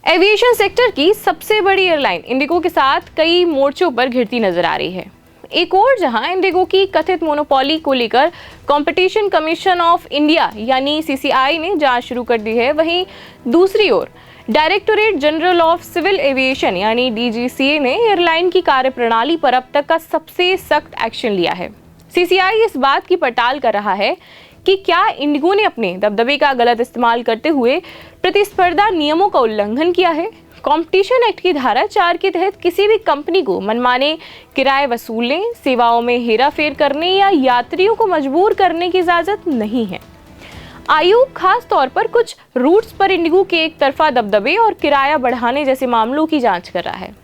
Aviation sector की सबसे बड़ी एयरलाइन इंडिगो के साथ कई मोर्चों पर घिरती नजर आ रही है। एक और जहां इंडिगो की कथित मोनोपोली को लेकर कंपटीशन कमीशन ऑफ इंडिया यानी सीसीआई ने जांच शुरू कर दी है, वहीं दूसरी ओर Directorate General of Civil Aviation यानी डीजीसीए ने एयरलाइन की कार्यप्रणाली पर अब तक का सबसे सख्त एक्शन लिया है। सीसीआई इस बात की पड़ताल कर रहा है कि क्या इंडिगो ने अपने दबदबे का गलत इस्तेमाल करते हुए प्रतिस्पर्धा नियमों का उल्लंघन किया है। कंपटीशन एक्ट की धारा 4 के तहत किसी भी कंपनी को मनमाने किराए वसूलने, सेवाओं में हेराफेर करने या यात्रियों को मजबूर करने की इजाजत नहीं है। आयोग खास तौर पर कुछ रूट्स पर इंडिगो के एक तरफा दबदबे और किराया बढ़ाने जैसे मामलों की जांच कर रहा है।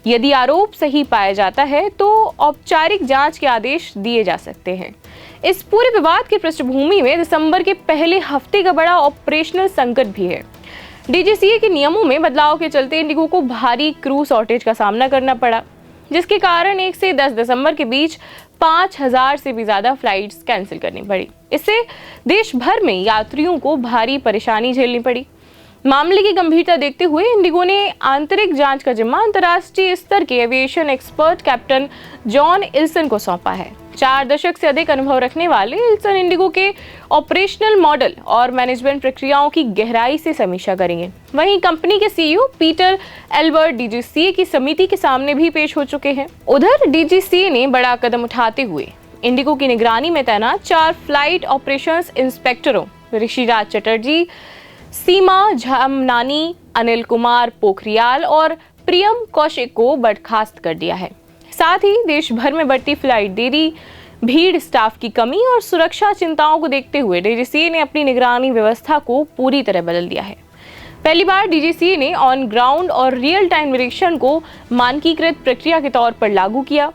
यदि आरोप सही पाया जाता है तो औपचारिक जांच के आदेश दिए जा सकते हैं। इस पूरे विवाद की पृष्ठभूमि में दिसंबर के पहले हफ्ते का बड़ा ऑपरेशनल संकट भी है। डीजीसीए के नियमों में बदलाव के चलते इंडिगो को भारी क्रू शॉर्टेज का सामना करना पड़ा, जिसके कारण 1 से 10 दिसंबर के बीच 5000 से भी ज्यादा फ्लाइट्स कैंसिल करनी पड़ी। इससे देश भर में यात्रियों को भारी परेशानी झेलनी पड़ी। मामले की गंभीरता देखते हुए इंडिगो ने आंतरिक जांच का जिम्मा अंतर्राष्ट्रीय स्तर के एविएशन एक्सपर्ट कैप्टन जॉन इल्सन को सौंपा है। 4 दशक से अधिक अनुभव रखने वाले इल्सन इंडिगो के ऑपरेशनल मॉडल और मैनेजमेंट प्रक्रियाओं की गहराई से समीक्षा करेंगे। वहीं कंपनी के सीईओ पीटर एल्बर्ट डीजीसीए की समिति के सामने भी पेश हो चुके हैं। उधर डीजीसीए ने बड़ा कदम उठाते हुए इंडिगो की निगरानी में तैनात 4 फ्लाइट ऑपरेशंस इंस्पेक्टरों ऋषिराज चटर्जी, सीमा झामनानी, अनिल कुमार पोखरियाल और प्रियम कौशिक को बर्खास्त कर दिया है। साथ ही देश भर में बढ़ती फ्लाइट देरी, भीड़, स्टाफ की कमी और सुरक्षा चिंताओं को देखते हुए डीजीसीए ने अपनी निगरानी व्यवस्था को पूरी तरह बदल दिया है। पहली बार डीजीसीए ने ऑन ग्राउंड और रियल टाइम निरीक्षण को मानकीकृत प्रक्रिया के तौर पर लागू किया।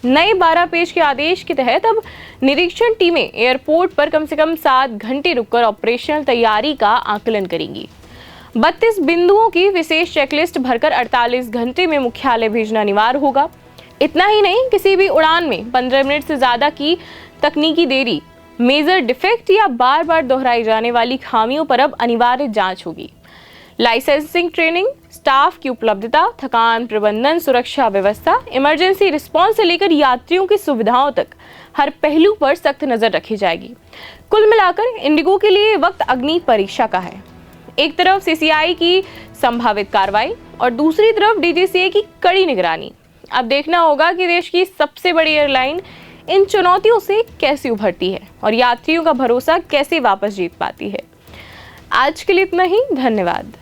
नए 12 पेज के आदेश के तहत अब निरीक्षण टीमें एयरपोर्ट पर कम से कम 7 घंटे रुककर ऑपरेशनल तैयारी का आकलन करेंगी। 32 बिंदुओं की विशेष चेकलिस्ट भरकर 48 घंटे में मुख्यालय भेजना अनिवार्य होगा। इतना ही नहीं, किसी भी उड़ान में 15 मिनट से ज्यादा की तकनीकी देरी, मेजर डिफेक्ट या बार बार दोहराई जाने वाली खामियों पर अब अनिवार्य जांच होगी। लाइसेंसिंग, ट्रेनिंग, स्टाफ की उपलब्धता, थकान प्रबंधन, सुरक्षा व्यवस्था, इमरजेंसी रिस्पांस से लेकर यात्रियों की सुविधाओं तक हर पहलू पर सख्त नजर रखी जाएगी। कुल मिलाकर इंडिगो के लिए वक्त अग्नि परीक्षा का है। एक तरफ सीसीआई की संभावित कार्रवाई और दूसरी तरफ डीजीसीए की कड़ी निगरानी। अब देखना होगा कि देश की सबसे बड़ी एयरलाइन इन चुनौतियों से कैसे उभरती है और यात्रियों का भरोसा कैसे वापस जीत पाती है। आज के लिए इतना ही। धन्यवाद।